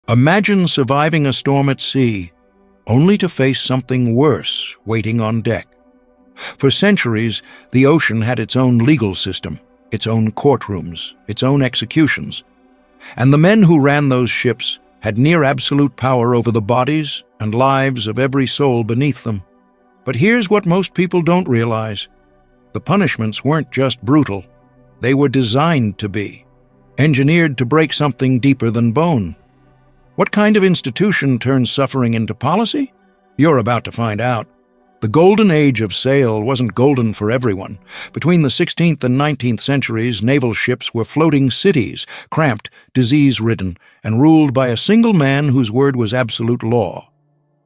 Imagine surviving a storm at sea, only to face something worse waiting on deck. For centuries, the ocean had its own legal system, its own courtrooms, its own executions. And the men who ran those ships had near absolute power over the bodies and lives of every soul beneath them. But here's what most people don't realize. The punishments weren't just brutal. They were designed to be, engineered to break something deeper than bone. What kind of institution turns suffering into policy? You're about to find out. The golden age of sail wasn't golden for everyone. Between the 16th and 19th centuries, naval ships were floating cities, cramped, disease-ridden, and ruled by a single man whose word was absolute law.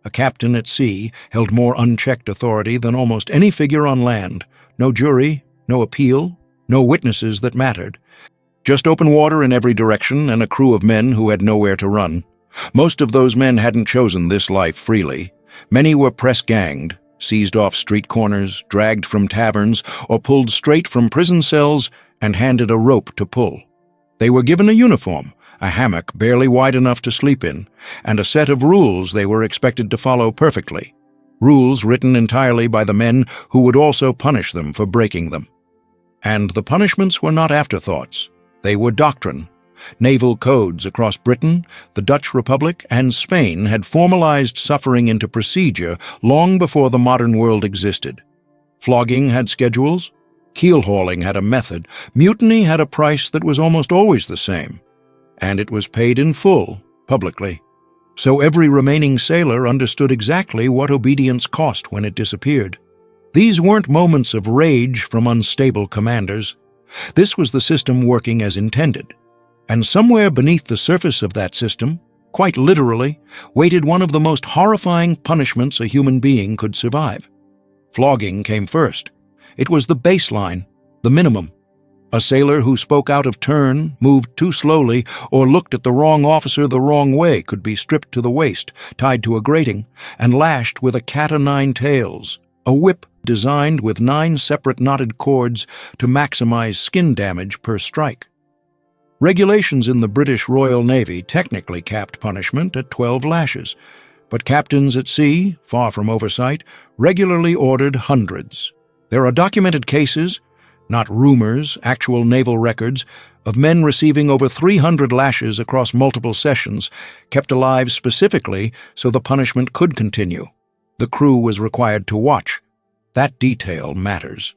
A captain at sea held more unchecked authority than almost any figure on land. No jury, no appeal, no witnesses that mattered. Just open water in every direction and a crew of men who had nowhere to run. Most of those men hadn't chosen this life freely. Many were press-ganged, seized off street corners, dragged from taverns, or pulled straight from prison cells and handed a rope to pull. They were given a uniform, a hammock barely wide enough to sleep in, and a set of rules they were expected to follow perfectly. Rules written entirely by the men who would also punish them for breaking them. And the punishments were not afterthoughts. They were doctrine. Naval codes across Britain, the Dutch Republic, and Spain had formalized suffering into procedure long before the modern world existed. Flogging had schedules, keelhauling had a method, mutiny had a price that was almost always the same, and it was paid in full, publicly. So every remaining sailor understood exactly what obedience cost when it disappeared. These weren't moments of rage from unstable commanders. This was the system working as intended. And somewhere beneath the surface of that system, quite literally, waited one of the most horrifying punishments a human being could survive. Flogging came first. It was the baseline, the minimum. A sailor who spoke out of turn, moved too slowly, or looked at the wrong officer the wrong way could be stripped to the waist, tied to a grating, and lashed with a cat-o'-nine tails, a whip designed with 9 separate knotted cords to maximize skin damage per strike. Regulations in the British Royal Navy technically capped punishment at 12 lashes, but captains at sea, far from oversight, regularly ordered hundreds. There are documented cases, not rumors, actual naval records, of men receiving over 300 lashes across multiple sessions, kept alive specifically so the punishment could continue. The crew was required to watch. That detail matters,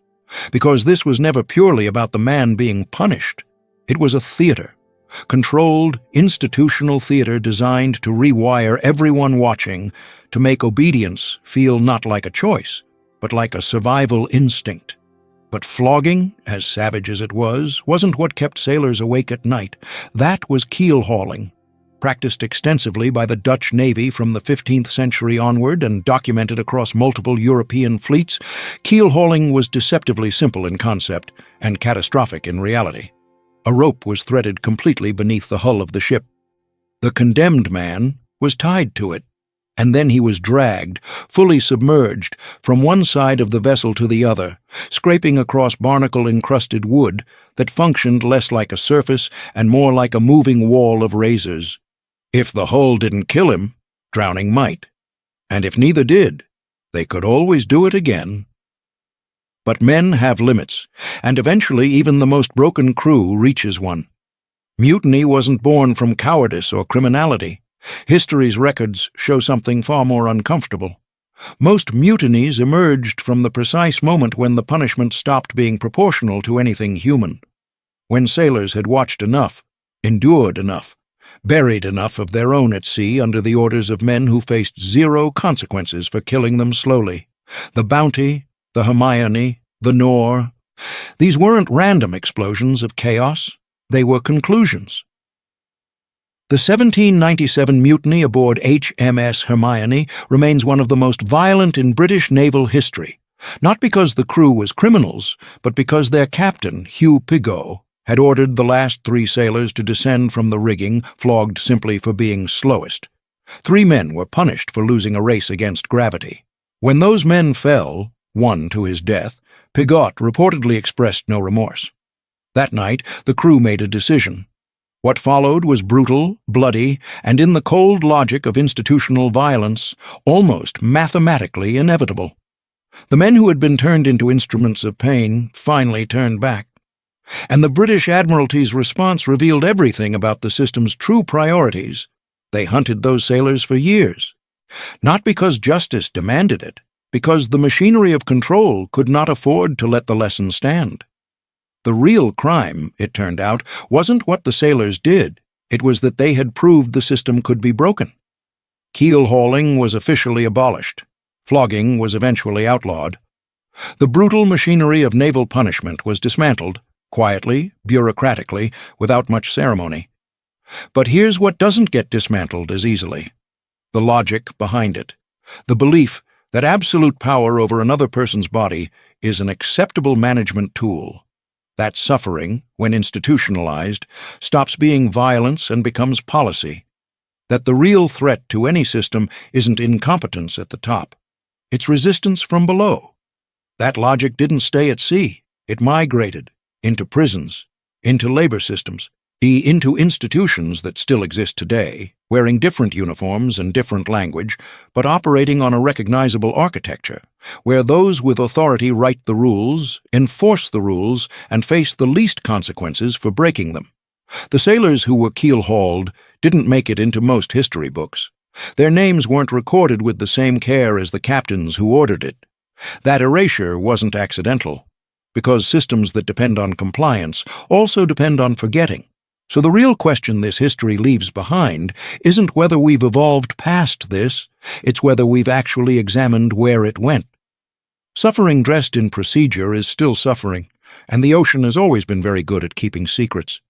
because this was never purely about the man being punished. It was a theater, controlled, institutional theater designed to rewire everyone watching to make obedience feel not like a choice, but like a survival instinct. But flogging, as savage as it was, wasn't what kept sailors awake at night. That was keelhauling, practiced extensively by the Dutch Navy from the 15th century onward and documented across multiple European fleets. Keelhauling was deceptively simple in concept and catastrophic in reality. A rope was threaded completely beneath the hull of the ship. The condemned man was tied to it, and then he was dragged, fully submerged, from one side of the vessel to the other, scraping across barnacle-encrusted wood that functioned less like a surface and more like a moving wall of razors. If the hull didn't kill him, drowning might. And if neither did, they could always do it again. But men have limits, and eventually even the most broken crew reaches one. Mutiny wasn't born from cowardice or criminality. History's records show something far more uncomfortable. Most mutinies emerged from the precise moment when the punishment stopped being proportional to anything human. When sailors had watched enough, endured enough, buried enough of their own at sea under the orders of men who faced zero consequences for killing them slowly. The Bounty, the Hermione, the Nor. These weren't random explosions of chaos. They were conclusions. The 1797 mutiny aboard HMS Hermione remains one of the most violent in British naval history, not because the crew was criminals, but because their captain, Hugh Pigot, had ordered the last 3 sailors to descend from the rigging, flogged simply for being slowest. 3 men were punished for losing a race against gravity. When those men fell, one to his death, Pigot reportedly expressed no remorse. That night, the crew made a decision. What followed was brutal, bloody, and in the cold logic of institutional violence, almost mathematically inevitable. The men who had been turned into instruments of pain finally turned back. And the British Admiralty's response revealed everything about the system's true priorities. They hunted those sailors for years. Not because justice demanded it, because the machinery of control could not afford to let the lesson stand. The real crime, it turned out, wasn't what the sailors did. It was that they had proved the system could be broken. Keelhauling was officially abolished. Flogging was eventually outlawed. The brutal machinery of naval punishment was dismantled, quietly, bureaucratically, without much ceremony. But here's what doesn't get dismantled as easily: the logic behind it, the belief that absolute power over another person's body is an acceptable management tool. That suffering, when institutionalized, stops being violence and becomes policy. That the real threat to any system isn't incompetence at the top. It's resistance from below. That logic didn't stay at sea. It migrated into prisons, into labor systems, into institutions that still exist today, wearing different uniforms and different language, but operating on a recognizable architecture, where those with authority write the rules, enforce the rules, and face the least consequences for breaking them. The sailors who were keel-hauled didn't make it into most history books. Their names weren't recorded with the same care as the captains who ordered it. That erasure wasn't accidental, because systems that depend on compliance also depend on forgetting. So the real question this history leaves behind isn't whether we've evolved past this, it's whether we've actually examined where it went. Suffering dressed in procedure is still suffering, and the ocean has always been very good at keeping secrets.